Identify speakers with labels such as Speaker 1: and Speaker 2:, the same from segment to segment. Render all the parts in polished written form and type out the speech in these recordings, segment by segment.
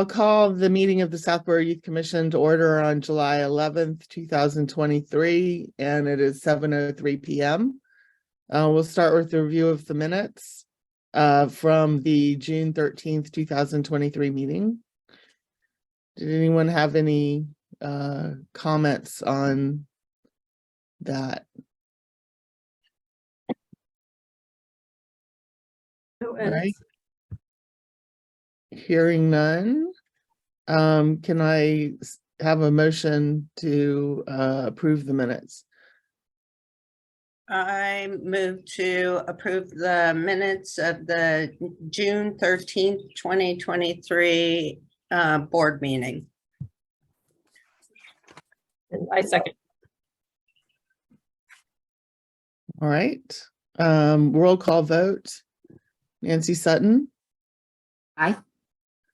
Speaker 1: I'll call the meeting of the Southborough Youth Commission to order on July 11th, 2023, and it is 7:03 p.m. We'll start with the review of the minutes from the June 13th, 2023 meeting. Did anyone have any comments on that?
Speaker 2: All
Speaker 1: right. Hearing none. Can I have a motion to approve the minutes?
Speaker 2: I move to approve the minutes of the June 13th, 2023 board meeting.
Speaker 3: And I second.
Speaker 1: All right. Roll call vote. Nancy Sutton.
Speaker 3: Aye.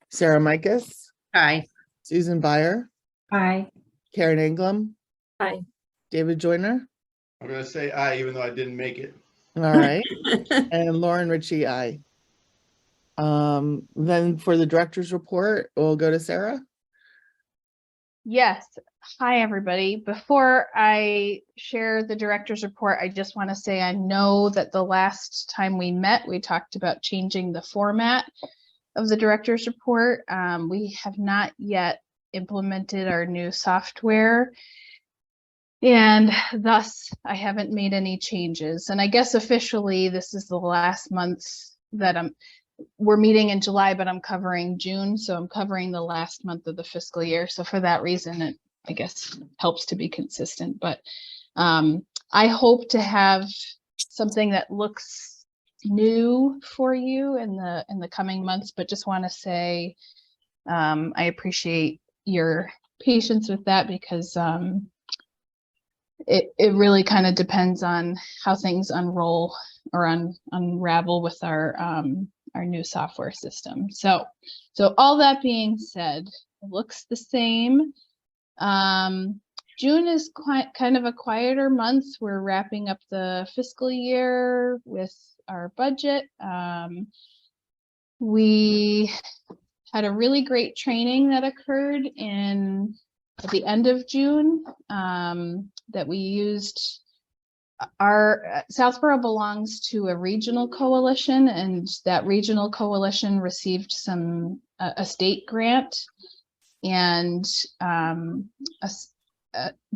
Speaker 1: Sarah Micus.
Speaker 2: Aye.
Speaker 1: Susan Byer.
Speaker 3: Aye.
Speaker 1: Karen Englam.
Speaker 3: Aye.
Speaker 1: David Joyner.
Speaker 4: I'm going to say aye, even though I didn't make it.
Speaker 1: All right. And Lauren Ritchie, aye. Then for the director's report, we'll go to Sarah.
Speaker 5: Yes. Hi, everybody. Before I share the director's report, I just want to say I know that the last time we met, we talked about changing the format of the director's report. We have not yet implemented our new software, and thus I haven't made any changes. And I guess officially this is the last month that we're meeting in July, but I'm covering June, so I'm covering the last month of the fiscal year. So for that reason, it, I guess, helps to be consistent. But I hope to have something that looks new for you in the coming months. But just want to say I appreciate your patience with that, because it really kind of depends on how things unroll or unravel with our new software system. So all that being said, it looks the same. June is kind of a quieter month. We're wrapping up the fiscal year with our budget. We had a really great training that occurred at the end of June that we used. Our Southborough belongs to a regional coalition, and that regional coalition received a state grant, and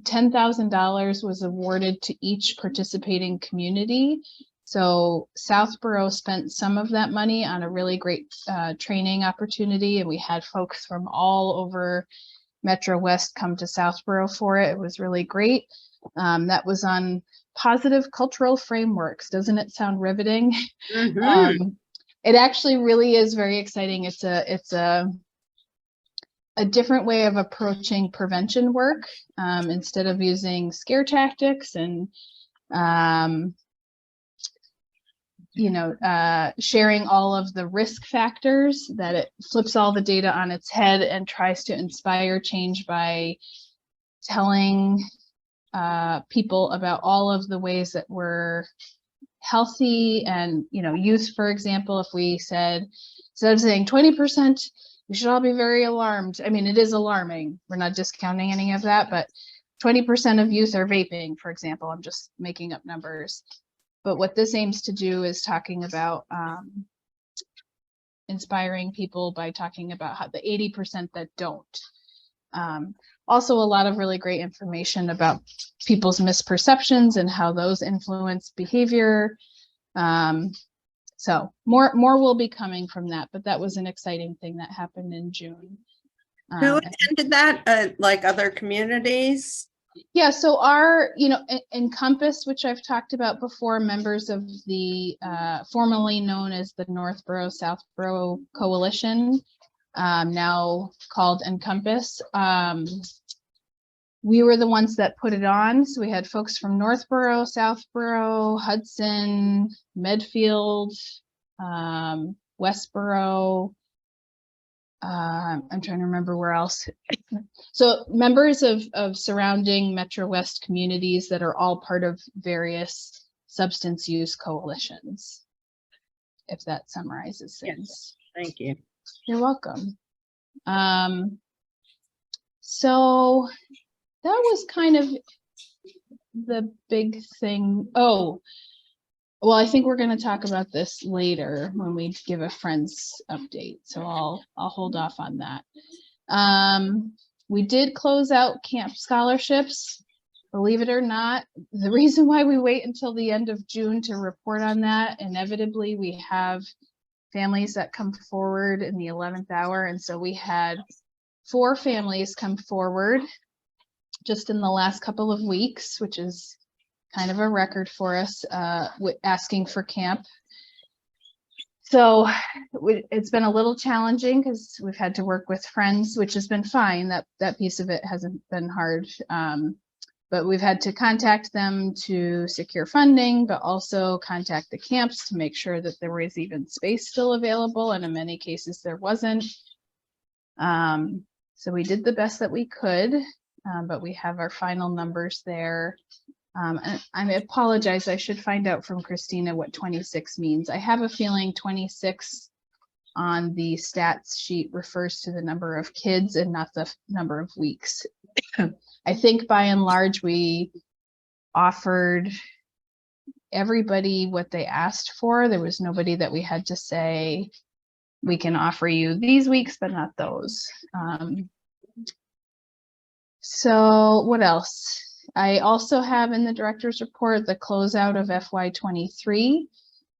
Speaker 5: $10,000 was awarded to each participating community. So Southborough spent some of that money on a really great training opportunity, and we had folks from all over Metro West come to Southborough for it. It was really great. That was on positive cultural frameworks. Doesn't it sound riveting?
Speaker 2: Mm-hmm.
Speaker 5: It actually really is very exciting. It's a different way of approaching prevention work. Instead of using scare tactics and sharing all of the risk factors, that it flips all the data on its head and tries to inspire change by telling people about all of the ways that we're healthy. And youth, for example, if we said, instead of saying 20%, we should all be very alarmed. I mean, it is alarming. We're not discounting any of that, but 20% of youth are vaping, for example. I'm just making up numbers. But what this aims to do is talking about inspiring people by talking about how the 80% that don't. Also, a lot of really great information about people's misperceptions and how those influence behavior. So more will be coming from that, but that was an exciting thing that happened in June.
Speaker 2: Who attended that? Like other communities?
Speaker 5: Yeah, so our, Encompass, which I've talked about before, members of the formerly known as the Northborough Southborough Coalition, now called Encompass. We were the ones that put it on. So we had folks from Northborough, Southborough, Hudson, Medfield, Westborough. I'm trying to remember where else. So members of surrounding Metro West communities that are all part of various substance use coalitions, if that summarizes things.
Speaker 2: Yes. Thank you.
Speaker 5: You're welcome. So that was kind of the big thing. Oh, well, I think we're going to talk about this later when we give a friends update. So I'll hold off on that. We did close out camp scholarships. Believe it or not, the reason why we wait until the end of June to report on that, inevitably we have families that come forward in the 11th hour. And so we had 4 families come forward just in the last couple of weeks, which is kind of a record for us, asking for camp. So it's been a little challenging because we've had to work with friends, which has been fine. That piece of it hasn't been hard. But we've had to contact them to secure funding, but also contact the camps to make sure that there was even space still available. And in many cases there wasn't. So we did the best that we could, but we have our final numbers there. And I apologize, I should find out from Christina what 26 means. I have a feeling 26 on the stats sheet refers to the number of kids and not the number of weeks. I think by and large, we offered everybody what they asked for. There was nobody that we had to say, we can offer you these weeks, but not those. So what else? I also have in the director's report the closeout of FY23.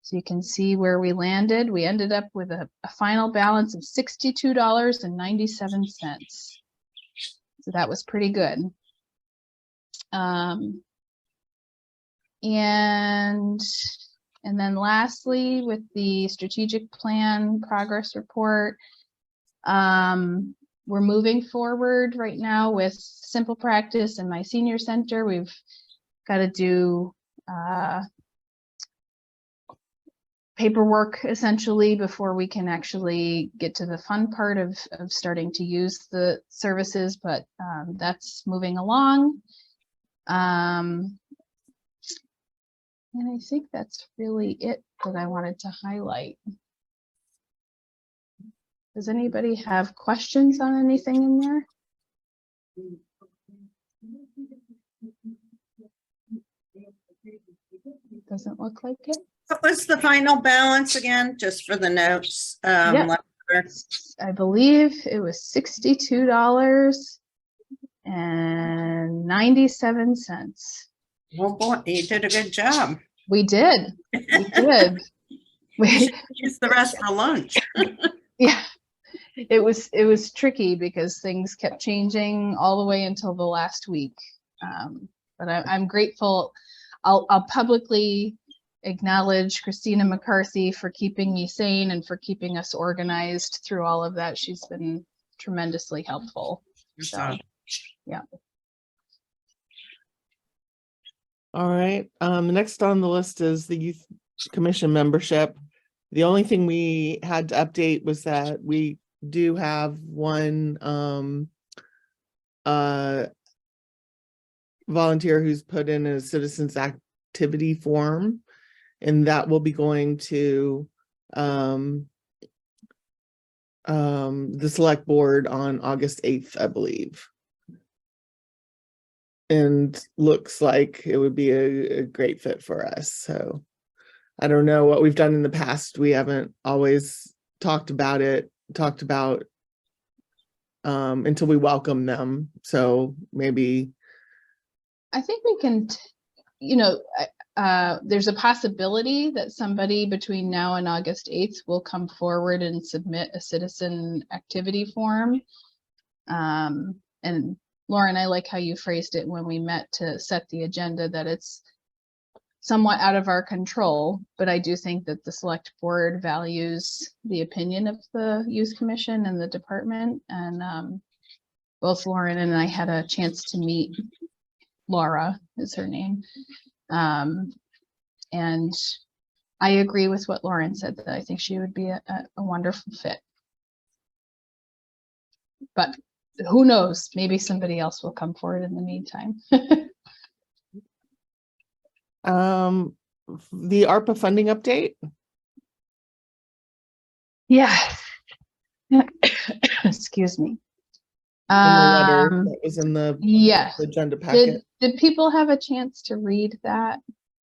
Speaker 5: So you can see where we landed. We ended up with a final balance of $62.97. So that was pretty good. And then lastly, with the strategic plan progress report, we're moving forward right now with simple practice in my senior center. We've got to do paperwork essentially before we can actually get to the fun part of starting to use the services, but that's moving along. And I think that's really it that I wanted to highlight. Does anybody have questions on anything in there? Doesn't look like it.
Speaker 2: What was the final balance again, just for the notes?
Speaker 5: Yep. I believe it was $62.97.
Speaker 2: Well, boy, you did a good job.
Speaker 5: We did. We did. We
Speaker 2: Use the rest for lunch.
Speaker 5: yeah. It was tricky because things kept changing all the way until the last week. But I'm grateful. I'll publicly acknowledge Christina McCarthy for keeping me sane and for keeping us organized through all of that. She's been tremendously helpful. So, yeah.
Speaker 1: All right. Next on the list is the Youth Commission membership. The only thing we had to update was that we do have one volunteer who's put in a citizens activity form, and that will be going to the select board on August 8th, I believe. And looks like it would be a great fit for us. So I don't know what we've done in the past. We haven't always talked about until we welcome them. So maybe
Speaker 5: I think we can, there's a possibility that somebody between now and August 8th will come forward and submit a citizen activity form. And Lauren, I like how you phrased it when we met to set the agenda, that it's somewhat out of our control, but I do think that the select board values the opinion of the youth commission and the department. And both Lauren and I had a chance to meet. Laura is her name. And I agree with what Lauren said, that I think she would be a wonderful fit. But who knows, maybe somebody else will come forward in the meantime.
Speaker 1: the ARPA funding update.
Speaker 5: Yeah. Excuse me.
Speaker 1: In the letter
Speaker 5: Um,
Speaker 1: that was in the
Speaker 5: yes.
Speaker 1: agenda packet.
Speaker 5: Did people have a chance to read that?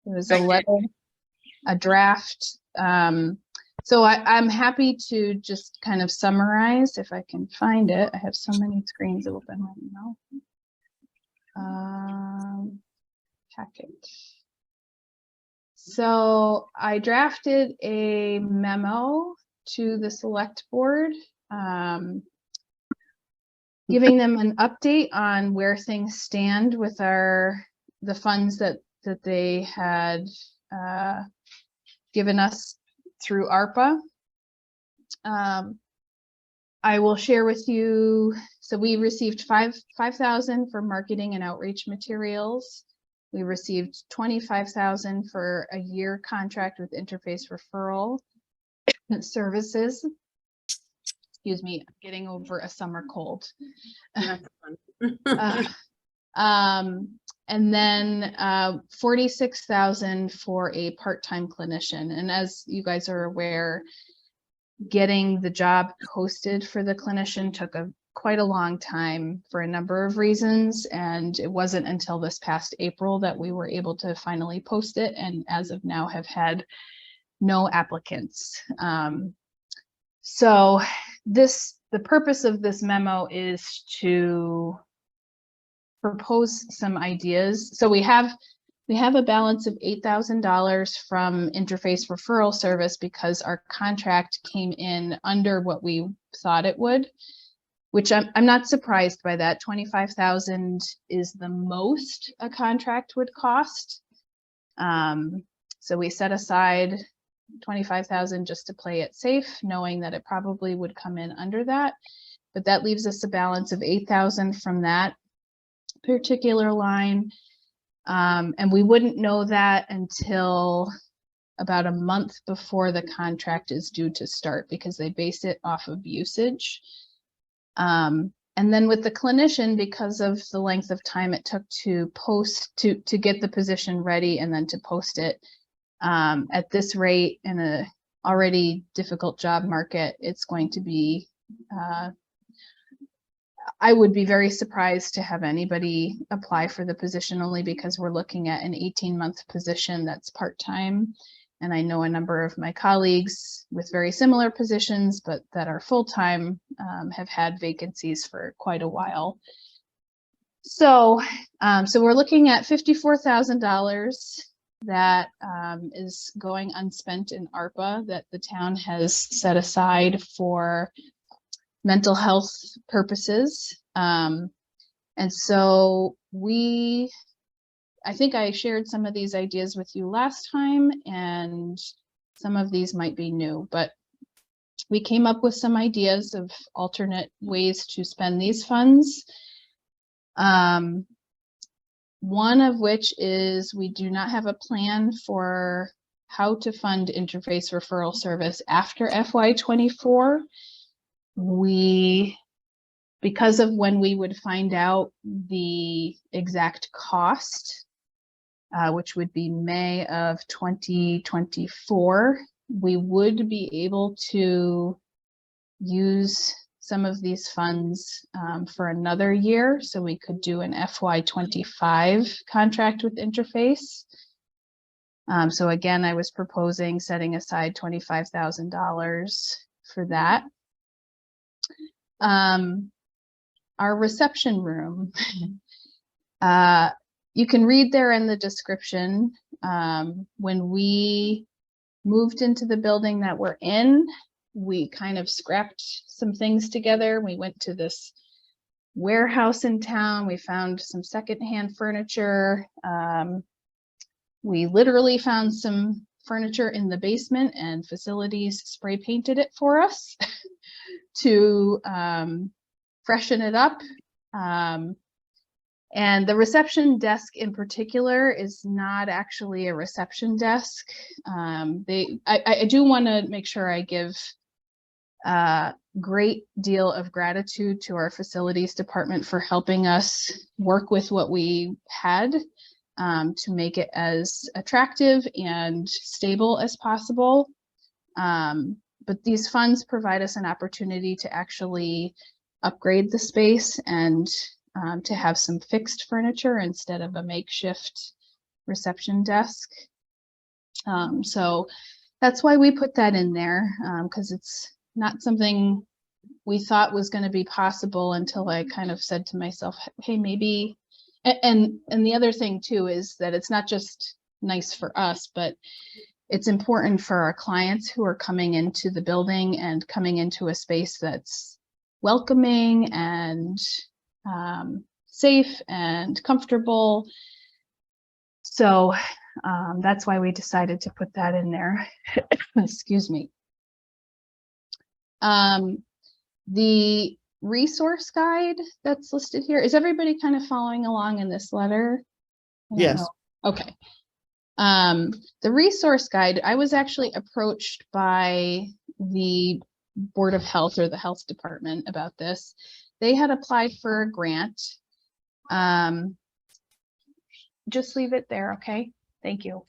Speaker 5: It was a
Speaker 2: I did.
Speaker 5: letter, a draft. So I'm happy to just kind of summarize if I can find it. I have so many screens open right now. Packet. So I drafted a memo to the select board, giving them an update on where things stand with the funds that they had given us through ARPA. I will share with you, so we received $5,000 for marketing and outreach materials. We received $25,000 for a year contract with Interface Referral Services. Excuse me, I'm getting over a summer cold.
Speaker 2: That's fun.
Speaker 5: And then 46,000 for a part-time clinician. And as you guys are aware, getting the job posted for the clinician took quite a long time for a number of reasons. And it wasn't until this past April that we were able to finally post it. And as of now have had no applicants. So the purpose of this memo is to propose some ideas. So we have a balance of $8,000 from Interface Referral Service because our contract came in under what we thought it would, which I'm not surprised by that. $25,000 is the most a contract would cost. So we set aside $25,000 just to play it safe, knowing that it probably would come in under that. But that leaves us a balance of $8,000 from that particular line. And we wouldn't know that until about a month before the contract is due to start because they base it off of usage. And then with the clinician, because of the length of time it took to get the position ready and then to post it, at this rate in a already difficult job market, it's going to be, I would be very surprised to have anybody apply for the position only because we're looking at an 18-month position that's part-time. And I know a number of my colleagues with very similar positions, but that are full-time, have had vacancies for quite a while. So, we're looking at $54,000 that is going unspent in ARPA that the town has set aside for mental health purposes. And so I think I shared some of these ideas with you last time, and some of these might be new, but we came up with some ideas of alternate ways to spend these funds. One of which is we do not have a plan for how to fund Interface Referral Service after FY24. Because of when we would find out the exact cost, which would be May of 2024, we would be able to use some of these funds for another year. So we could do an FY25 contract with Interface. So again, I was proposing setting aside $25,000 for that. Our reception room, you can read there in the description, when we moved into the building that we're in, we kind of scrapped some things together. We went to this warehouse in town. We found some secondhand furniture. We literally found some furniture in the basement, and facilities spray painted it for us to freshen it up. And the reception desk in particular is not actually a reception desk. I do want to make sure I give a great deal of gratitude to our facilities department for helping us work with what we had to make it as attractive and stable as possible. But these funds provide us an opportunity to actually upgrade the space and to have some fixed furniture instead of a makeshift reception desk. So that's why we put that in there, because it's not something we thought was going to be possible until I kind of said to myself, hey, maybe. And the other thing too is that it's not just nice for us, but it's important for our clients who are coming into the building and coming into a space that's welcoming and safe and comfortable. So that's why we decided to put that in there. Excuse me. The resource guide that's listed here, is everybody kind of following along in this letter? I don't
Speaker 1: Yes.
Speaker 5: know. Okay. The resource guide, I was actually approached by the Board of Health or the Health Department about this. They had applied for a grant. Just leave it there, okay? Thank you.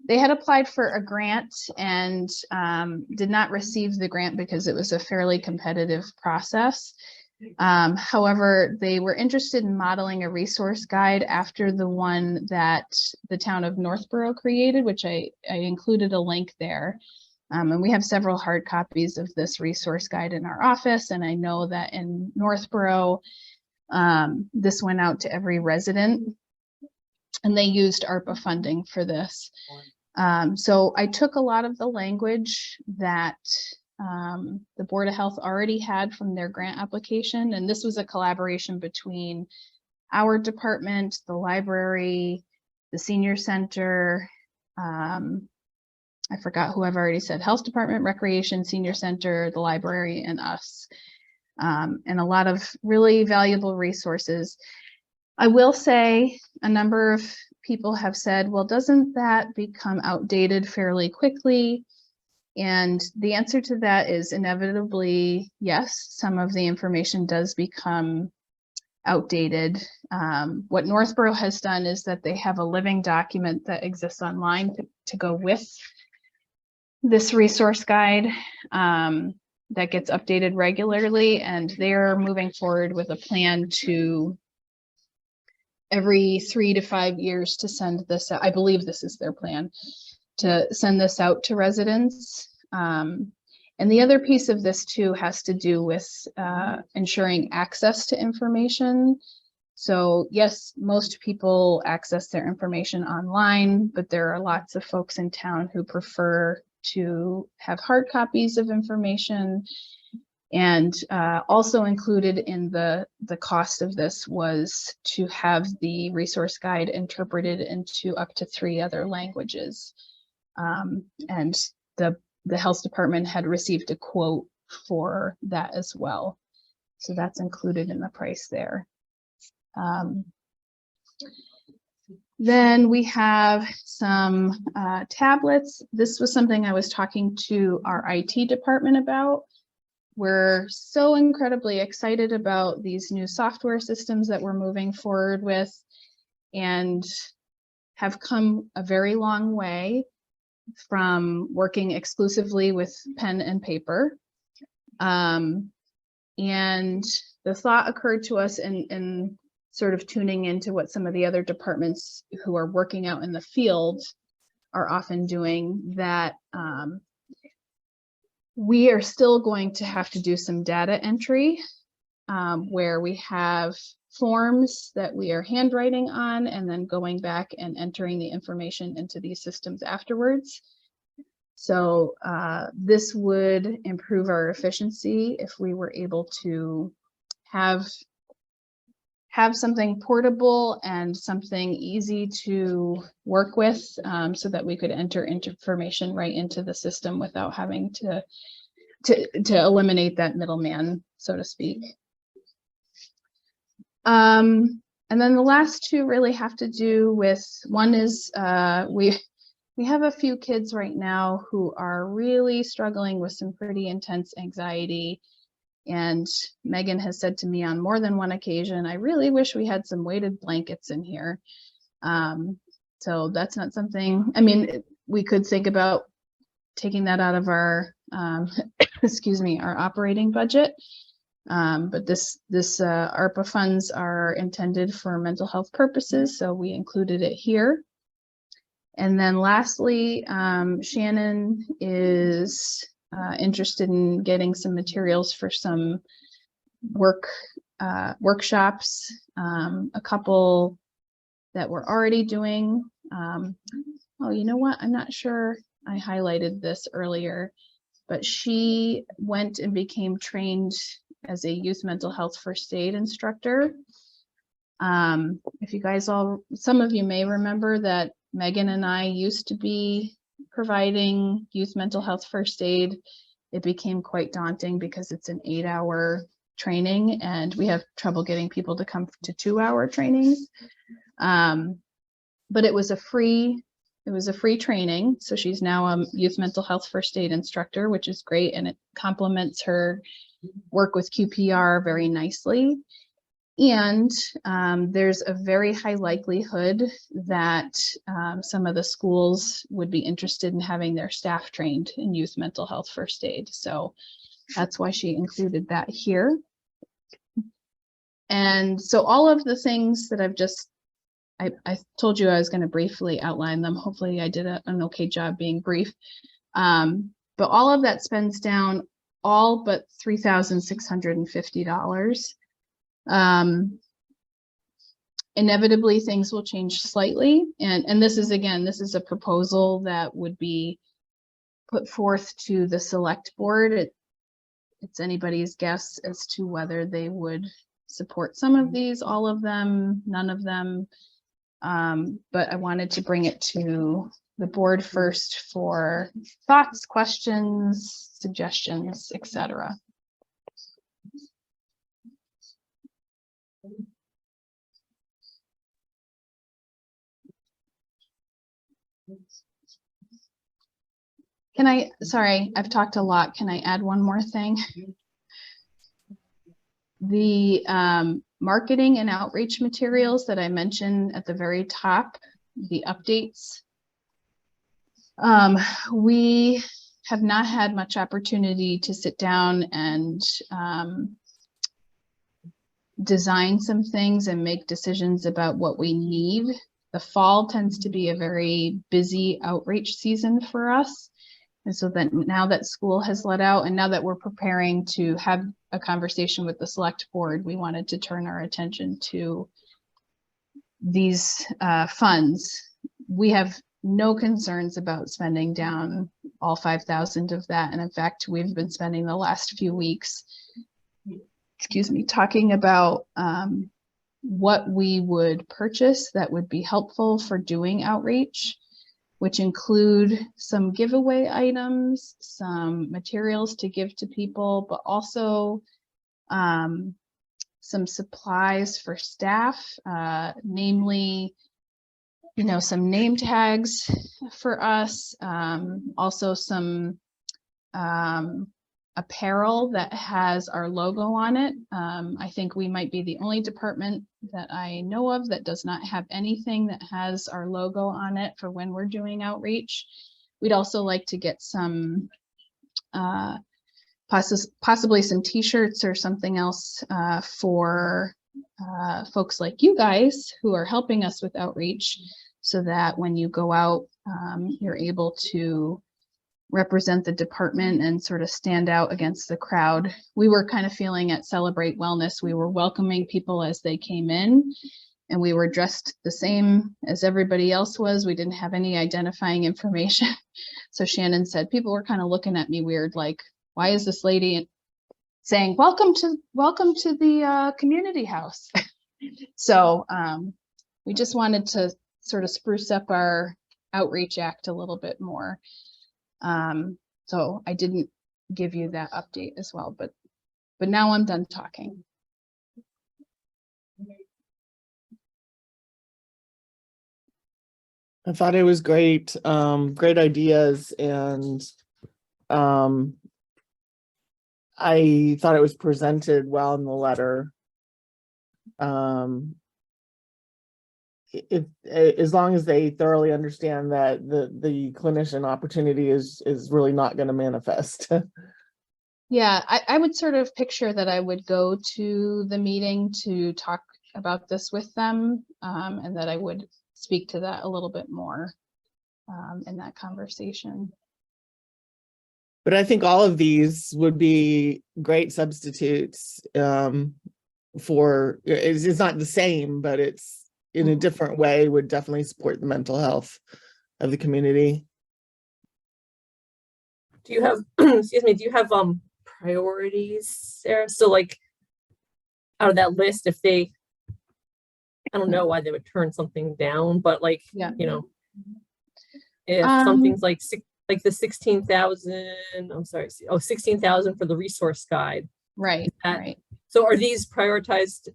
Speaker 5: They had applied for a grant and did not receive the grant because it was a fairly competitive process. However, they were interested in modeling a resource guide after the one that the town of Northborough created, which I included a link there. And we have several hard copies of this resource guide in our office. And I know that in Northborough, this went out to every resident and they used ARPA funding for this. So I took a lot of the language that the Board of Health already had from their grant application. And this was a collaboration between our department, the library, the senior center, I forgot who I've already said, health department, recreation, senior center, the library, and us. And a lot of really valuable resources. I will say a number of people have said, well, doesn't that become outdated fairly quickly? And the answer to that is inevitably yes, some of the information does become outdated. What Northborough has done is that they have a living document that exists online to go with this resource guide that gets updated regularly, and they're moving forward with a plan to every 3 to 5 years to send this out. I believe this is their plan, to send this out to residents. And the other piece of this too has to do with ensuring access to information. So yes, most people access their information online, but there are lots of folks in town who prefer to have hard copies of information. And also included in the cost of this was to have the resource guide interpreted into up to 3 other languages. And the health department had received a quote for that as well. So that's included in the price there. Then we have some tablets. This was something I was talking to our IT department about. We're so incredibly excited about these new software systems that we're moving forward with and have come a very long way from working exclusively with pen and paper. And the thought occurred to us in sort of tuning into what some of the other departments who are working out in the field are often doing, that we are still going to have to do some data entry where we have forms that we are handwriting on and then going back and entering the information into these systems afterwards. So this would improve our efficiency if we were able to have something portable and something easy to work with, so that we could enter information right into the system without having to eliminate that middleman, so to speak. And then the last 2 really have to do with, one is we have a few kids right now who are really struggling with some pretty intense anxiety. And Megan has said to me on more than one occasion, I really wish we had some weighted blankets in here. So that's not something, I mean, we could think about taking that out of our excuse me, our operating budget. But this ARPA funds are intended for mental health purposes, so we included it here. And then lastly, Shannon is interested in getting some materials for some workshops, a couple that we're already doing. Oh, you know what? I'm not sure I highlighted this earlier, but she went and became trained as a youth mental health first aid instructor. If you guys some of you may remember that Megan and I used to be providing youth mental health first aid. It became quite daunting because it's an 8-hour training and we have trouble getting people to come to 2-hour trainings. But it was a free training. So she's now a youth mental health first aid instructor, which is great. And it complements her work with QPR very nicely. And there's a very high likelihood that some of the schools would be interested in having their staff trained in youth mental health first aid. So that's why she included that here. And so all of the things that I told you I was going to briefly outline them. Hopefully I did an okay job being brief. But all of that spends down all but $3,650. Inevitably things will change slightly. And this is, again, this is a proposal that would be put forth to the select board. It's anybody's guess as to whether they would support some of these, all of them, none of them. But I wanted to bring it to the board first for thoughts, questions, suggestions, etc. Sorry, I've talked a lot. Can I add one more thing? The marketing and outreach materials that I mentioned at the very top, the updates. We have not had much opportunity to sit down and design some things and make decisions about what we need. The fall tends to be a very busy outreach season for us. And so that now that school has let out and now that we're preparing to have a conversation with the select board, we wanted to turn our attention to these funds. We have no concerns about spending down all 5,000 of that. And in fact, we've been spending the last few weeks, talking about what we would purchase that would be helpful for doing outreach, which include some giveaway items, some materials to give to people, but also some supplies for staff, namely, some name tags for us, also some apparel that has our logo on it. I think we might be the only department that I know of that does not have anything that has our logo on it for when we're doing outreach. We'd also like to get some, possibly some t-shirts or something else for folks like you guys who are helping us with outreach, so that when you go out, you're able to represent the department and sort of stand out against the crowd. We were kind of feeling at Celebrate Wellness, we were welcoming people as they came in and we were dressed the same as everybody else was. We didn't have any identifying information. So Shannon said, people were kind of looking at me weird, like, why is this lady saying, welcome to the community house? So we just wanted to sort of spruce up our outreach act a little bit more. So I didn't give you that update as well, but now I'm done talking.
Speaker 1: I thought it was great, great ideas, and I thought it was presented well in the letter. if, as long as they thoroughly understand that the clinician opportunity is really not going to manifest.
Speaker 5: Yeah, I would sort of picture that I would go to the meeting to talk about this with them, and that I would speak to that a little bit more in that conversation.
Speaker 1: But I think all of these would be great substitutes for, it's not the same, but it's in a different way, would definitely support the mental health of the community.
Speaker 3: Do you have, excuse me, do you have priorities, Sarah? So like out of that list, if they, I don't know why they would turn something down, but like,
Speaker 5: Yeah.
Speaker 3: you know, if
Speaker 5: Um,
Speaker 3: something's like the 16,000, I'm sorry, 16,000 for the resource guide.
Speaker 5: Right,
Speaker 3: that-
Speaker 5: right.
Speaker 3: So are these prioritized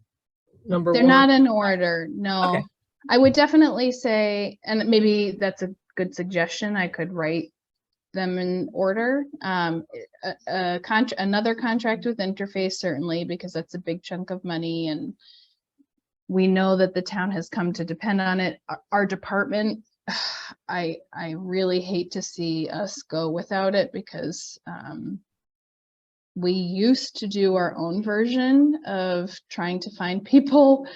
Speaker 3: number
Speaker 5: They're
Speaker 3: one?
Speaker 5: not in order, no.
Speaker 3: Okay.
Speaker 5: I would definitely say, and maybe that's a good suggestion, I could write them in order. Another contract with Interface, certainly, because that's a big chunk of money, and we know that the town has come to depend on it. Our department, I really hate to see us go without it, because we used to do our own version of trying to find people,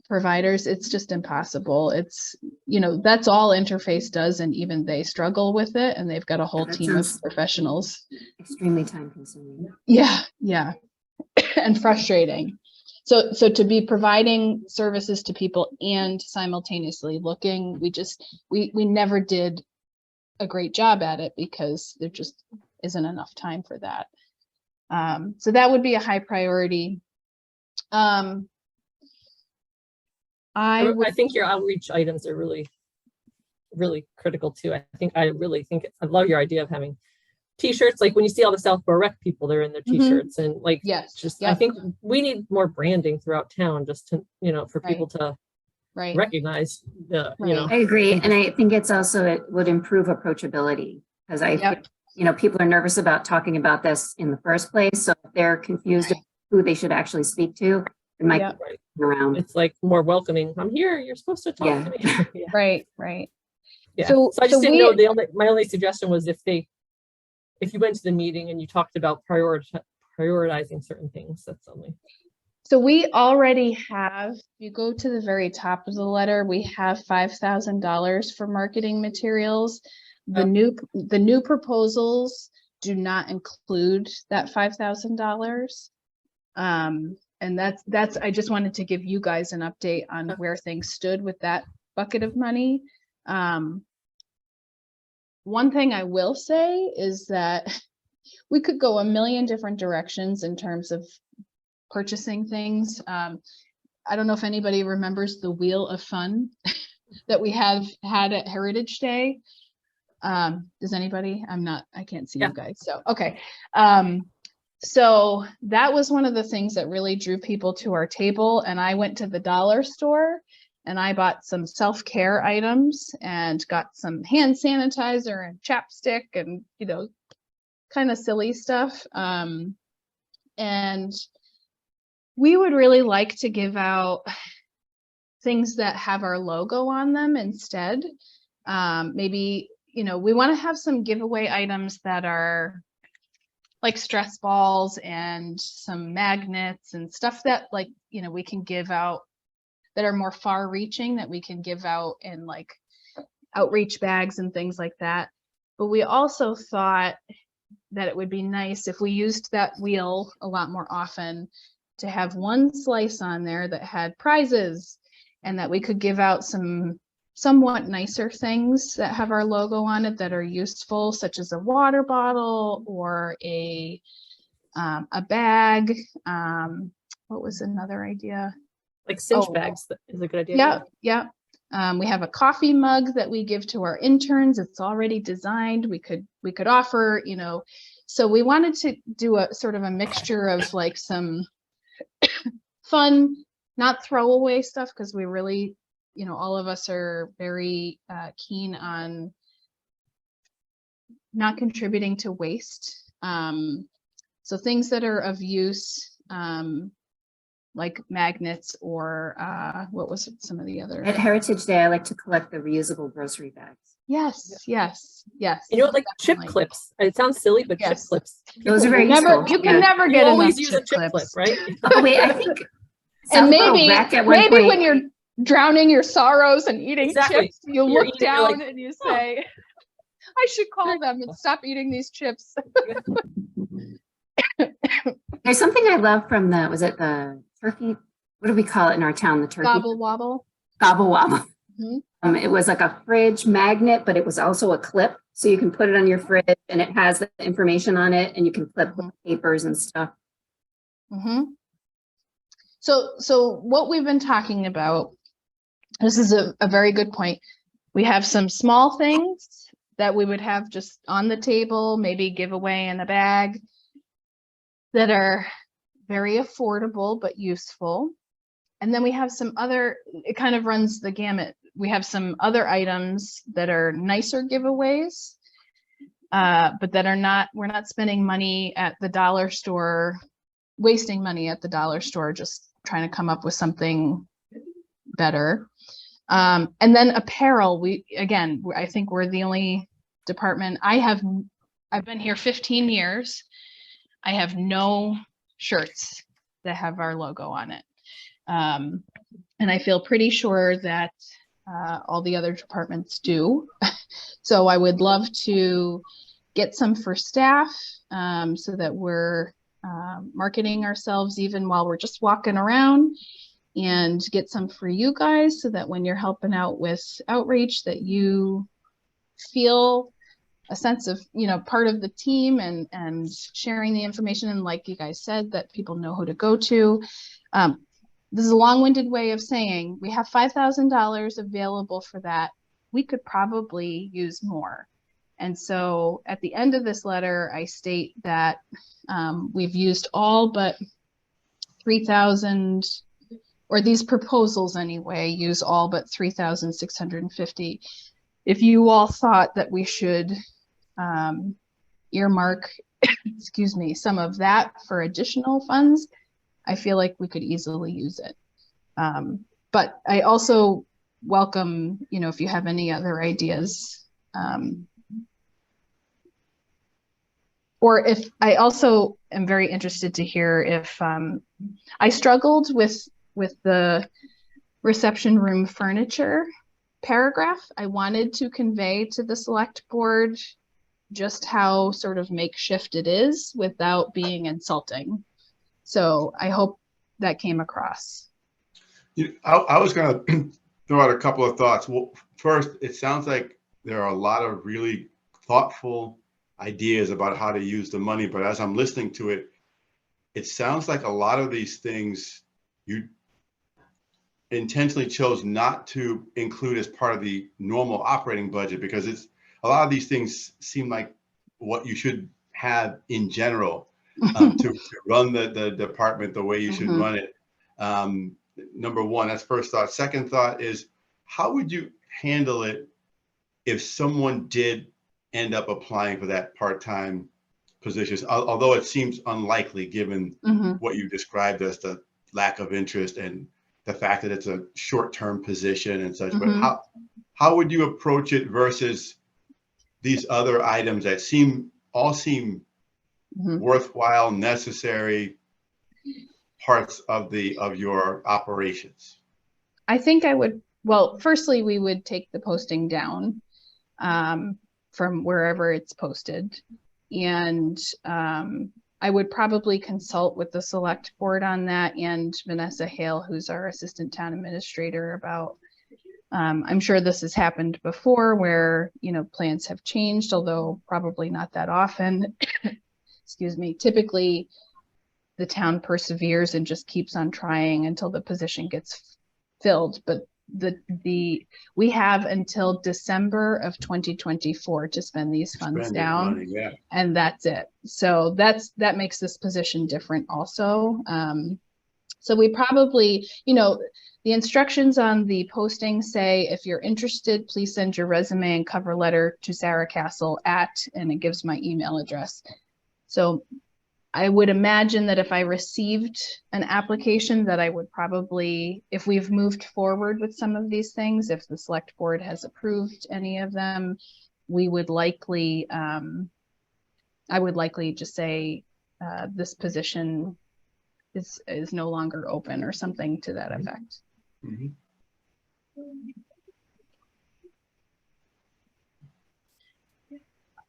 Speaker 5: providers. It's just impossible. It's, you know, that's all Interface does, and even they struggle with it, and they've got a whole
Speaker 6: That
Speaker 5: team of
Speaker 6: sounds
Speaker 5: professionals.
Speaker 6: extremely time consuming.
Speaker 5: Yeah, and frustrating. So to be providing services to people and simultaneously looking, we never did a great job at it, because there just isn't enough time for that. So that would be a high priority. I
Speaker 3: I think your outreach items are really, really critical too. I love your idea of having t-shirts. Like when you see all the Southborough rec people, they're in their t-shirts, and like,
Speaker 5: yes,
Speaker 3: just,
Speaker 5: yep.
Speaker 3: I think we need more branding throughout town, just to, you know, for people to
Speaker 5: Right.
Speaker 3: recognize the, you
Speaker 5: Right.
Speaker 3: know.
Speaker 6: I agree. And I think it's also, it would improve approachability, because I
Speaker 5: Yep.
Speaker 6: think, you know, people are nervous about talking about this in the first place. So if they're confused
Speaker 5: Right.
Speaker 6: who they should actually speak to, it might
Speaker 5: Yep.
Speaker 6: be around.
Speaker 3: It's like more welcoming. I'm here. You're supposed to talk
Speaker 6: Yeah.
Speaker 3: to me. Yeah.
Speaker 5: Right.
Speaker 3: Yeah.
Speaker 5: So-
Speaker 3: So I just
Speaker 5: so
Speaker 3: didn't
Speaker 5: we-
Speaker 3: know, my only suggestion was if you went to the meeting and you talked about prioritizing certain things, that's only.
Speaker 5: So we already have, if you go to the very top of the letter, we have $5,000 for marketing materials. The
Speaker 3: Oh.
Speaker 5: new proposals do not include that $5,000. And that's, I just wanted to give you guys an update on where things stood with that bucket of money. One thing I will say is that we could go a million different directions in terms of purchasing things. I don't know if anybody remembers the Wheel of Fun that we have had at Heritage Day. Does anybody? I can't see
Speaker 3: Yeah.
Speaker 5: you guys. So, okay. So that was one of the things that really drew people to our table. And I went to the dollar store and I bought some self-care items and got some hand sanitizer and chapstick and, you know, kind of silly stuff. And we would really like to give out things that have our logo on them instead. Maybe, you know, we want to have some giveaway items that are like stress balls and some magnets and stuff that, like, you know, we can give out that are more far reaching, that we can give out in like outreach bags and things like that. But we also thought that it would be nice if we used that wheel a lot more often to have one slice on there that had prizes, and that we could give out some somewhat nicer things that have our logo on it that are useful, such as a water bottle or a bag. What was another idea?
Speaker 3: Like cinch
Speaker 5: Oh.
Speaker 3: bags is a good idea.
Speaker 5: Yeah. We have a coffee mug that we give to our interns. It's already designed. We could offer, you know, so we wanted to do a sort of a mixture of like some fun, not throwaway stuff, because we really, you know, all of us are very keen on not contributing to waste. So things that are of use, like magnets or what was it, some of the other.
Speaker 6: At Heritage Day, I like to collect the reusable grocery bags.
Speaker 5: Yes, yes, yes.
Speaker 3: You know, like chip
Speaker 5: definitely.
Speaker 3: clips. It sounds silly, but chip
Speaker 5: Yes.
Speaker 3: clips.
Speaker 6: Those are very
Speaker 5: Never,
Speaker 6: useful.
Speaker 5: you can
Speaker 6: Yeah.
Speaker 5: never
Speaker 3: You
Speaker 5: get
Speaker 3: always
Speaker 5: enough
Speaker 3: use a chip clip,
Speaker 5: clips.
Speaker 3: right?
Speaker 6: Oh, wait, I think
Speaker 5: And
Speaker 6: Southborough
Speaker 5: maybe,
Speaker 6: Rec at one
Speaker 5: maybe
Speaker 6: point.
Speaker 5: when you're drowning your sorrows and eating
Speaker 3: Exactly.
Speaker 5: chips, you
Speaker 3: You're
Speaker 5: look
Speaker 3: eating, you're like,
Speaker 5: down and you
Speaker 3: "Oh."
Speaker 5: say, I should call them and stop eating these chips.
Speaker 6: There's something I love from was it the turkey? What do we call it in our town? The turkey
Speaker 5: Gobble wobble.
Speaker 6: gobble wobble.
Speaker 5: Mhm.
Speaker 6: It was like a fridge magnet, but it was also a clip. So you can put it on your fridge and it has the information on it and you can clip
Speaker 5: Mhm.
Speaker 6: papers and stuff.
Speaker 5: So what we've been talking about, this is a very good point. We have some small things that we would have just on the table, maybe give away in a bag, that are very affordable but useful. And then we have some other, it kind of runs the gamut. We have some other items that are nicer giveaways, but that are not, we're not spending money at the dollar store, wasting money at the dollar store, just trying to come up with something better. And then apparel, I think we're the only department. I've been here 15 years. I have no shirts that have our logo on it. And I feel pretty sure that all the other departments do. So I would love to get some for staff so that we're marketing ourselves even while we're just walking around, and get some for you guys so that when you're helping out with outreach, that you feel a sense of, part of the team and sharing the information. And like you guys said, that people know who to go to. This is a long-winded way of saying we have $5,000 available for that. We could probably use more. And so at the end of this letter, I state that we've used all but 3,000, or these proposals anyway, use all but 3,650. If you all thought that we should earmark, excuse me, some of that for additional funds, I feel like we could easily use it. But I also welcome, if you have any other ideas. Or if I also am very interested to hear if I struggled with the reception room furniture paragraph. I wanted to convey to the select board just how sort of makeshift it is without being insulting. So I hope that came across.
Speaker 4: I was going to throw out a couple of thoughts. Well, first, it sounds like there are a lot of really thoughtful ideas about how to use the money, but as I'm listening to it, it sounds like a lot of these things you intentionally chose not to include as part of the normal operating budget, because it's a lot of these things seem like what you should have in general to run the department the way you should run it. Number one, that's first thought. Second thought is, how would you handle it if someone did end up applying for that part-time position, although it seems unlikely given what you described as the lack of interest and the fact that it's a short-term position and such. But how would you approach it versus these other items that seem worthwhile, necessary parts of your operations?
Speaker 5: I think I would, well, firstly, we would take the posting down from wherever it's posted. And I would probably consult with the select board on that, and Vanessa Hale, who's our assistant town administrator, about, I'm sure this has happened before where, plans have changed, although probably not that often. Excuse me. Typically, the town perseveres and just keeps on trying until the position gets filled. But we have until December of 2024 to spend these funds down,
Speaker 4: money, yeah.
Speaker 5: and that's it. So that makes this position different also. So we probably, the instructions on the posting say, if you're interested, please send your resume and cover letter to Sarah Castle and it gives my email address. So I would imagine that if I received an application that I would probably, if we've moved forward with some of these things, if the select board has approved any of them, we would likely, I would likely just say this position is no longer open or something to that effect.
Speaker 4: Mhm.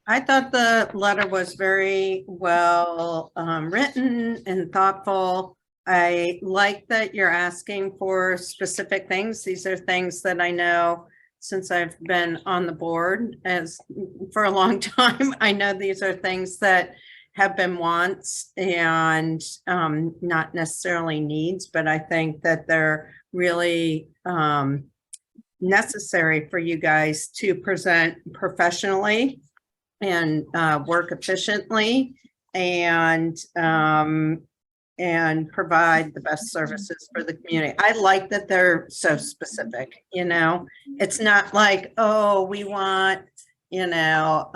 Speaker 2: I thought the letter was very well written and thoughtful. I like that you're asking for specific things. These are things that I know since I've been on the board as for a long time. I know these are things that have been wants and not necessarily needs, but I think that they're really necessary for you guys to present professionally and work efficiently and provide the best services for the community. I like that they're so specific, you know, it's not like, oh, we want, you know,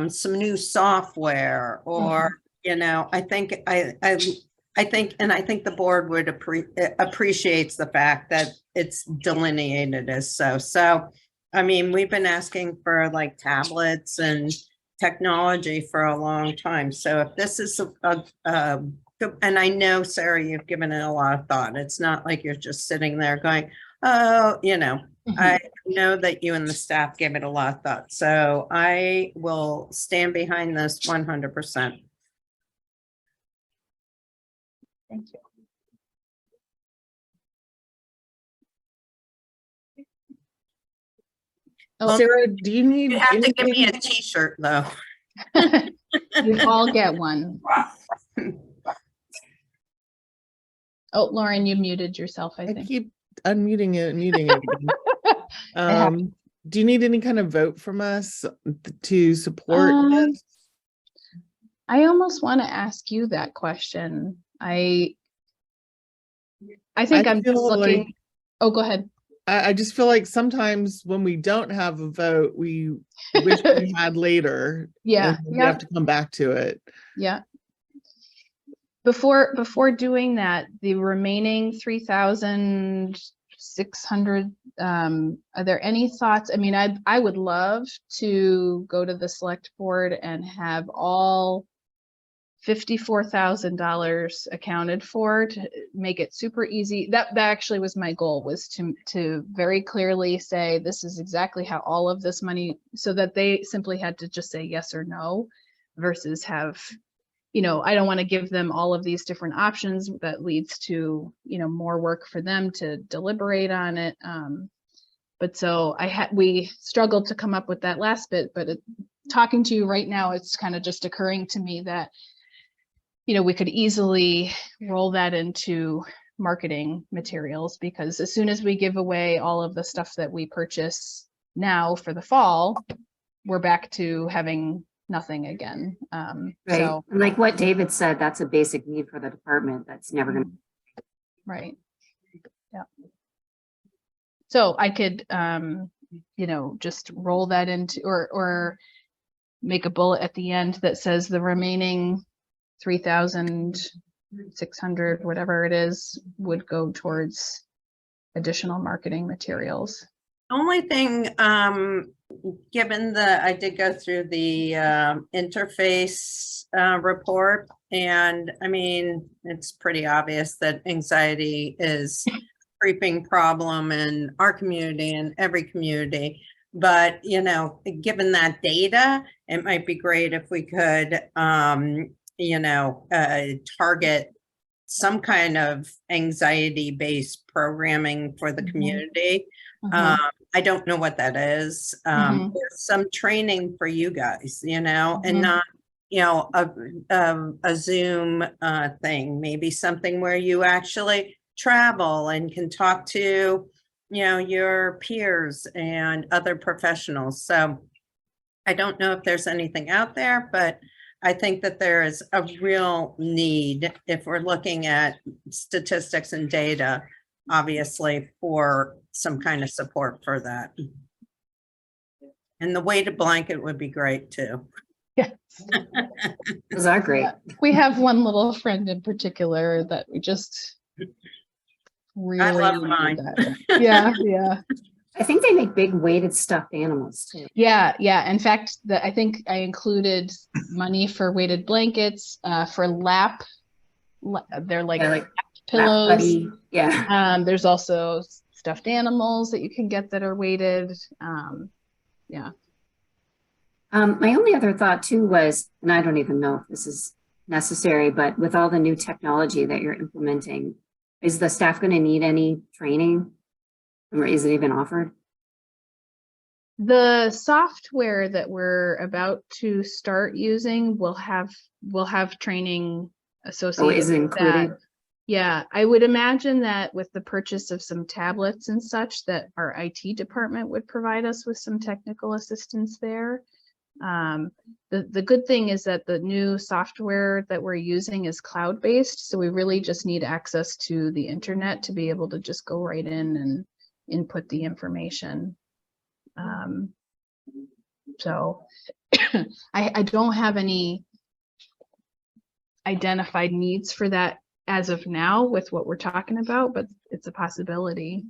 Speaker 2: some new software or, you know, I think the board would appreciates the fact that it's delineated as so. I mean, we've been asking for like tablets and technology for a long time. So if this is and I know, Sarah, you've given it a lot of thought. It's not like you're just sitting there going, oh, you know, I know that you and the staff gave it a lot of thought. So I will stand behind this 100%.
Speaker 5: Thank you. Oh,
Speaker 1: Sarah, do you need
Speaker 2: You have to give me a
Speaker 1: anything?
Speaker 2: t-shirt though.
Speaker 5: you all get one. Oh, Lauren, you muted yourself, I
Speaker 1: I
Speaker 5: think.
Speaker 1: keep unmuting it and muting it again. Do you need any kind of vote from us to support this?
Speaker 5: I almost want to ask you that question. I think I'm just
Speaker 1: feel
Speaker 5: looking.
Speaker 1: like-
Speaker 5: Oh, go ahead.
Speaker 1: I just feel like sometimes when we don't have a vote, we wish we had later.
Speaker 5: Yeah,
Speaker 1: and we have to come back to it.
Speaker 5: yeah. Before doing that, the remaining 3,600, are there any thoughts? I mean, I would love to go to the select board and have all $54,000 accounted for to make it super easy. That actually was my goal, was to very clearly say, this is exactly how all of this money, so that they simply had to just say yes or no versus have, you know, I don't want to give them all of these different options that leads to, you know, more work for them to deliberate on it. But so we struggled to come up with that last bit, but talking to you right now, it's kind of just occurring to me that, you know, we could easily roll that into marketing materials, because as soon as we give away all of the stuff that we purchase now for the fall, we're back to having nothing again.
Speaker 6: Right.
Speaker 5: So,
Speaker 6: And like what David said, that's a basic need for the department. That's never going to.
Speaker 5: right. Yeah. So I could, you know, just roll that into, or make a bullet at the end that says the remaining 3,600, whatever it is, would go towards additional marketing materials.
Speaker 2: Only thing, given I did go through the interface report, and I mean, it's pretty obvious that anxiety is a creeping problem in our community and every community. But, you know, given that data, it might be great if we could, you know, target some kind of anxiety-based programming for the community. I don't know what that is. Or some training for you guys, you know, and not, you know, a Zoom thing, maybe something where you actually travel and can talk to, you know, your peers and other professionals. So I don't know if there's anything out there, but I think that there is a real need, if we're looking at statistics and data, obviously, for some kind of support for that. And the weighted blanket would be great too.
Speaker 5: Yes.
Speaker 6: Those are great.
Speaker 5: We have one little friend in particular that we just really
Speaker 2: love
Speaker 5: need
Speaker 2: mine.
Speaker 5: that. Yeah, yeah.
Speaker 6: I think they make big weighted stuffed animals too.
Speaker 5: Yeah, yeah. In fact, I think I included money for weighted blankets, for they're like
Speaker 6: Yeah, like
Speaker 5: lap
Speaker 6: Lap
Speaker 5: pillows.
Speaker 6: buddy. Yeah.
Speaker 5: There's also stuffed animals that you can get that are weighted. Yeah.
Speaker 6: My only other thought too was, and I don't even know if this is necessary, but with all the new technology that you're implementing, is the staff going to need any training? Or is it even offered?
Speaker 5: The software that we're about to start using will have training
Speaker 6: Oh,
Speaker 5: associated
Speaker 6: is it
Speaker 5: with that.
Speaker 6: included?
Speaker 5: Yeah, I would imagine that with the purchase of some tablets and such, that our IT department would provide us with some technical assistance there. The good thing is that the new software that we're using is cloud-based, so we really just need access to the internet to be able to just go right in and input the information. So I don't have any identified needs for that as of now with what we're talking about, but it's a possibility.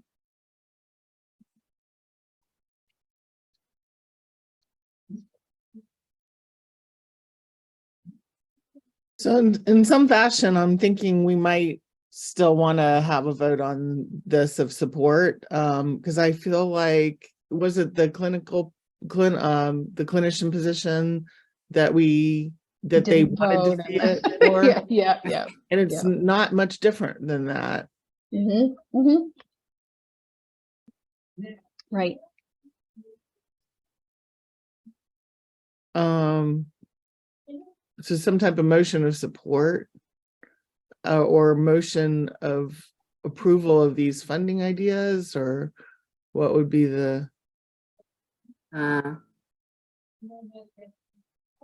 Speaker 1: So in some fashion, I'm thinking we might still want to have a vote on this of support, because I feel like, was it the the clinician position that they
Speaker 5: Didn't
Speaker 1: wanted
Speaker 5: vote
Speaker 1: to
Speaker 5: on
Speaker 1: see
Speaker 5: that.
Speaker 1: it for?
Speaker 5: Yeah, yeah, yeah.
Speaker 1: And it's
Speaker 5: yeah.
Speaker 1: not much different than that.
Speaker 5: Right.
Speaker 1: So some type of motion of support, or motion of approval of these funding ideas, or what would be the,
Speaker 6: Uh,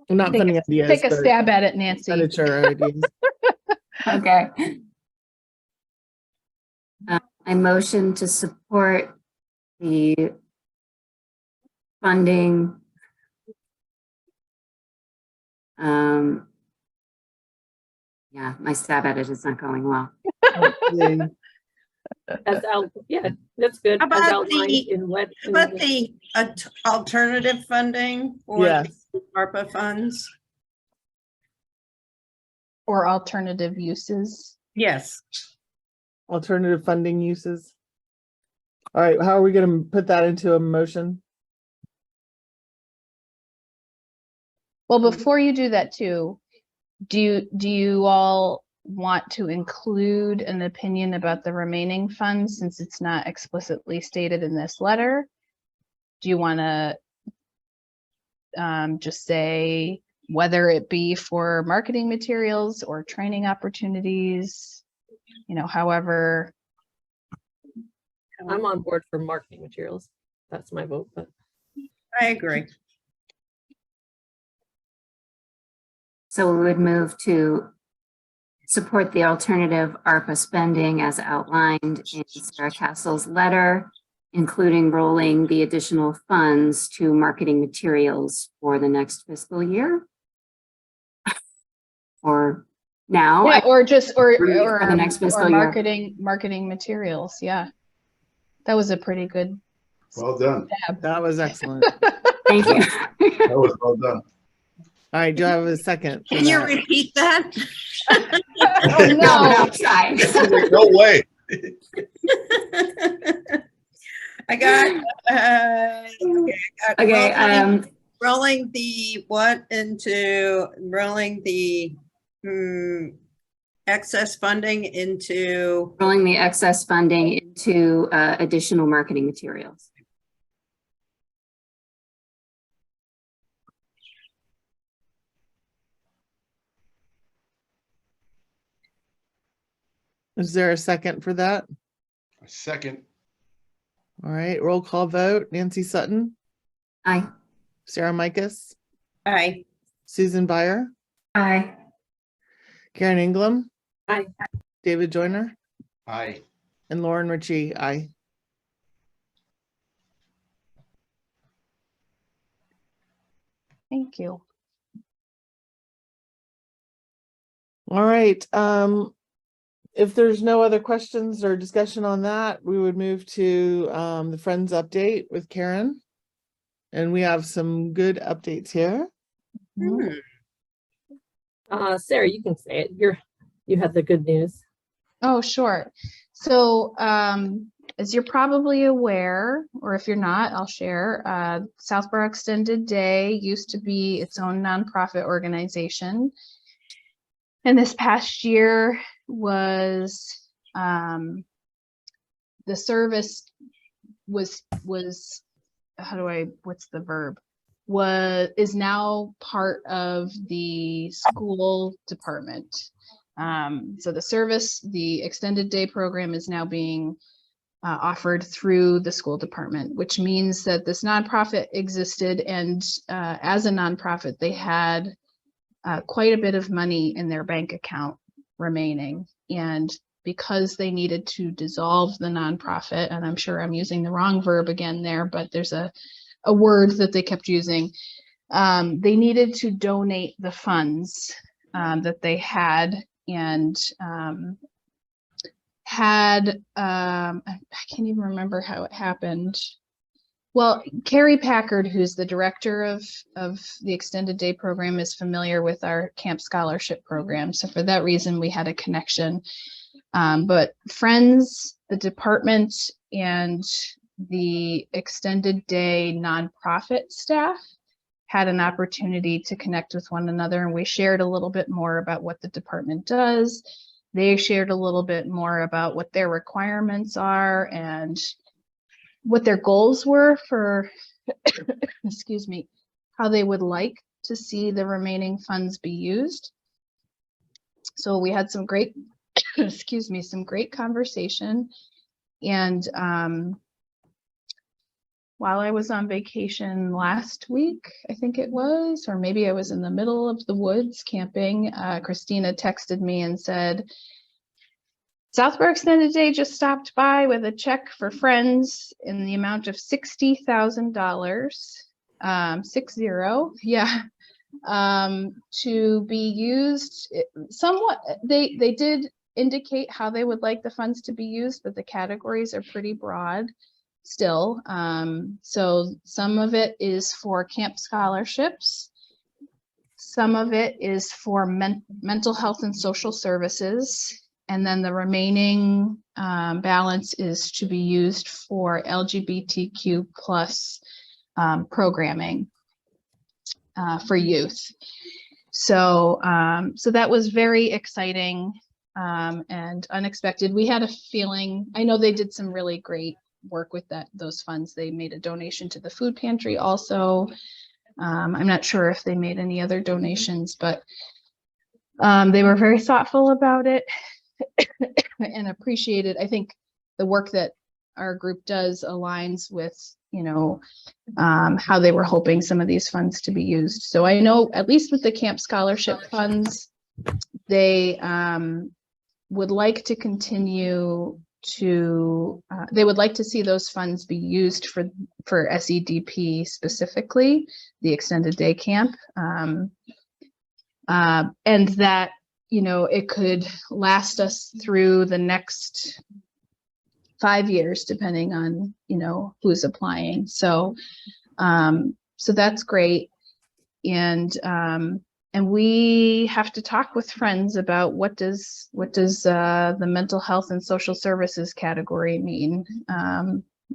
Speaker 1: not
Speaker 5: Take
Speaker 1: funding ideas,
Speaker 5: Take a
Speaker 1: but
Speaker 5: stab at it, Nancy.
Speaker 1: expenditure ideas.
Speaker 6: okay. I motion to support the funding. Yeah, my stab at it is not going well.
Speaker 1: Yeah.
Speaker 3: As out, yeah, that's good.
Speaker 2: How
Speaker 3: As
Speaker 2: about
Speaker 3: outlined
Speaker 2: the-
Speaker 3: in what?
Speaker 2: How about the alternative funding or
Speaker 1: Yes.
Speaker 2: the ARPA funds?
Speaker 5: Or alternative uses.
Speaker 2: Yes.
Speaker 1: Alternative funding uses. All right, how are we gonna put that into a motion?
Speaker 5: Well, before you do that too, do you all want to include an opinion about the remaining funds since it's not explicitly stated in this letter? Do you want to just say whether it be for marketing materials or training opportunities, however?
Speaker 3: I'm on board for marketing materials. That's my vote, but
Speaker 2: I agree.
Speaker 6: So we would move to support the alternative ARPA spending as outlined in Sarah Castle's letter, including rolling the additional funds to marketing materials for the next fiscal year. Or now.
Speaker 5: Yeah, or just or
Speaker 6: For the next fiscal year.
Speaker 5: marketing materials. Yeah, that was a pretty good
Speaker 4: Well done.
Speaker 5: tab.
Speaker 1: That was excellent.
Speaker 6: Thank you.
Speaker 4: That was well done.
Speaker 1: All right, do I have a second? for
Speaker 2: Can you
Speaker 1: that?
Speaker 2: repeat that?
Speaker 5: Oh,
Speaker 6: No,
Speaker 5: no.
Speaker 6: I'll try.
Speaker 4: No way.
Speaker 2: I got,
Speaker 6: Okay,
Speaker 2: rolling the what into rolling the excess funding into,
Speaker 6: rolling the excess funding into additional marketing materials.
Speaker 1: Is there a second for that?
Speaker 4: A second.
Speaker 1: All right, roll call vote. Nancy Sutton,
Speaker 6: Aye.
Speaker 1: Sarah Micus,
Speaker 2: aye.
Speaker 1: Susan Byer,
Speaker 6: Aye.
Speaker 1: Karen Ingram,
Speaker 3: Aye.
Speaker 1: David Joyner,
Speaker 4: Aye.
Speaker 1: and Lauren Ritchie. Aye.
Speaker 5: Thank you.
Speaker 1: All right, if there's no other questions or discussion on that, we would move to the Friends update with Karen. And we have some good updates here.
Speaker 2: Hmm.
Speaker 3: Sarah, you can say it. You have the good news.
Speaker 5: Oh, sure. So, as you're probably aware, or if you're not, I'll share, Southborough Extended Day used to be its own nonprofit organization. And this past year was, the service was, what's the verb? Is now part of the school department. So the service, the extended day program is now being offered through the school department, which means that this nonprofit existed, and as a nonprofit, they had quite a bit of money in their bank account remaining. And because they needed to dissolve the nonprofit, and I'm sure I'm using the wrong verb again there, but there's a word that they kept using, they needed to donate the funds that they had, and I can't even remember how it happened. Well, Carrie Packard, who's the director of the extended day program, is familiar with our camp scholarship program. So for that reason, we had a connection. But Friends, the department, and the extended day nonprofit staff had an opportunity to connect with one another, and we shared a little bit more about what the department does. They shared a little bit more about what their requirements are and what their goals were for, excuse me, how they would like to see the remaining funds be used. So we had some great, excuse me, some great conversation. And while I was on vacation last week, I think it was, or maybe I was in the middle of the woods camping, Christina texted me and said, Southborough Extended Day just stopped by with a check for Friends in the amount of $60,000, 60, yeah, to be used somewhat. They did indicate how they would like the funds to be used, but the categories are pretty broad still. So some of it is for camp scholarships. Some of it is for mental health and social services. And then the remaining balance is to be used for LGBTQ plus programming for youth. So, so that was very exciting and unexpected. We had a feeling, I know they did some really great work with those funds. They made a donation to the food pantry also. I'm not sure if they made any other donations, but they were very thoughtful about it and appreciated. I think the work that our group does aligns with, you know, how they were hoping some of these funds to be used. So I know at least with the camp scholarship funds, they would like to continue to, they would like to see those funds be used for SEDP specifically, the extended day camp, and that, you know, it could last us through the next 5 years, depending on, you know, who's applying. So, so that's great. And we have to talk with Friends about what does the mental health and social services category mean.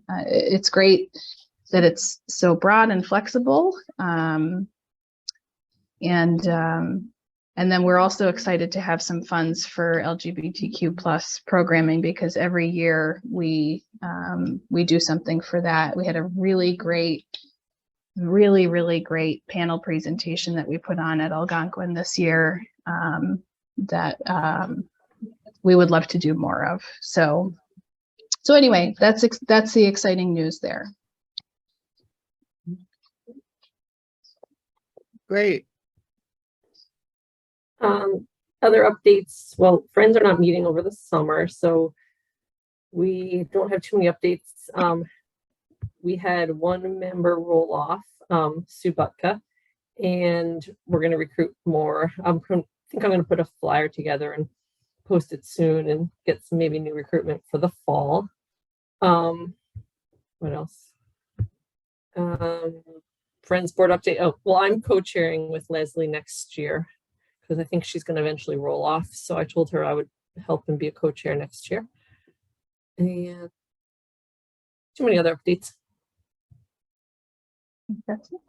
Speaker 5: It's great that it's so broad and flexible. And then we're also excited to have some funds for LGBTQ plus programming, because every year we do something for that. We had a really great panel presentation that we put on at Algonquin this year that we would love to do more of. So anyway, that's the exciting news there.
Speaker 1: Great.
Speaker 3: Other updates, well, Friends are not meeting over the summer, so we don't have too many updates. We had one member roll off, Sue Butka, and we're going to recruit more. think I'm gonna put a flyer together and post it soon and get some maybe new recruitment for the fall. What else? Friends board update. Oh, well, I'm co-chairing with Leslie next year because I think she's going to eventually roll off. So I told her I would help and be a co-chair next year. And too many other updates.
Speaker 5: That's it.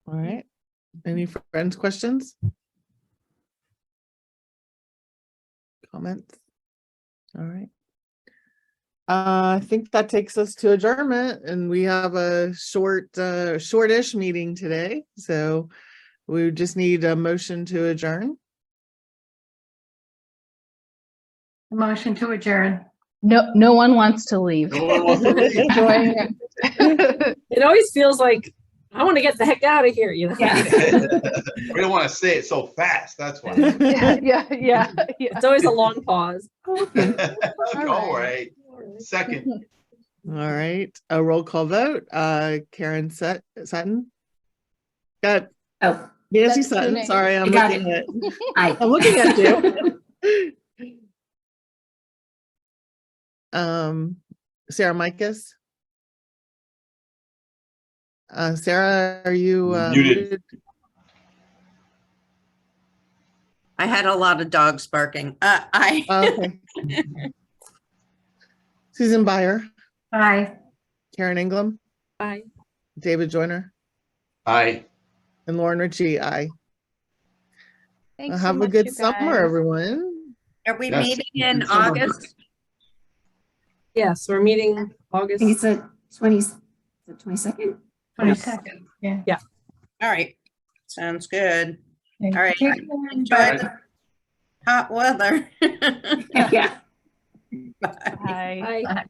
Speaker 1: All right. Any friends questions? Comments? All right. I think that takes us to adjournment, and we have a shortish meeting today. So we just need a motion to adjourn.
Speaker 7: Motion to adjourn.
Speaker 5: No one wants to leave.
Speaker 4: No one wants to leave.
Speaker 5: Enjoying it.
Speaker 3: It always feels like I want to get the heck out of here, you know?
Speaker 6: Yeah.
Speaker 4: We don't want to say it so fast, that's why.
Speaker 5: Yeah.
Speaker 3: It's always a long pause.
Speaker 4: All right. Second,
Speaker 1: All right, a roll call vote. Karen Sutton. Got
Speaker 6: Oh,
Speaker 1: Nancy
Speaker 5: That's two
Speaker 1: Sutton.
Speaker 5: names.
Speaker 1: Sorry, I'm
Speaker 6: I got
Speaker 1: looking at.
Speaker 6: I.
Speaker 1: I'm looking at you. Sarah Micus. Sarah, are you
Speaker 4: Muted.
Speaker 2: I had a lot of dogs barking.
Speaker 1: Okay. Susan Byer,
Speaker 7: Aye.
Speaker 1: Karen Ingram,
Speaker 3: Bye.
Speaker 1: David Joyner,
Speaker 4: aye.
Speaker 1: and Lauren Ritchie. Aye.
Speaker 5: Thanks so
Speaker 1: Have a
Speaker 5: much,
Speaker 1: good
Speaker 5: you
Speaker 1: summer,
Speaker 5: guys.
Speaker 1: everyone.
Speaker 2: Are we
Speaker 4: Yes.
Speaker 2: meeting in
Speaker 4: Good summer.
Speaker 2: August?
Speaker 3: Yes, we're meeting
Speaker 6: I think
Speaker 3: August.
Speaker 6: it's the 22nd.
Speaker 7: 22nd. Yeah.
Speaker 2: All right. Sounds good.
Speaker 7: All
Speaker 2: right. Enjoy
Speaker 4: Bye.
Speaker 2: the hot weather.
Speaker 6: Yeah.
Speaker 2: Bye.
Speaker 5: Bye.
Speaker 3: Bye.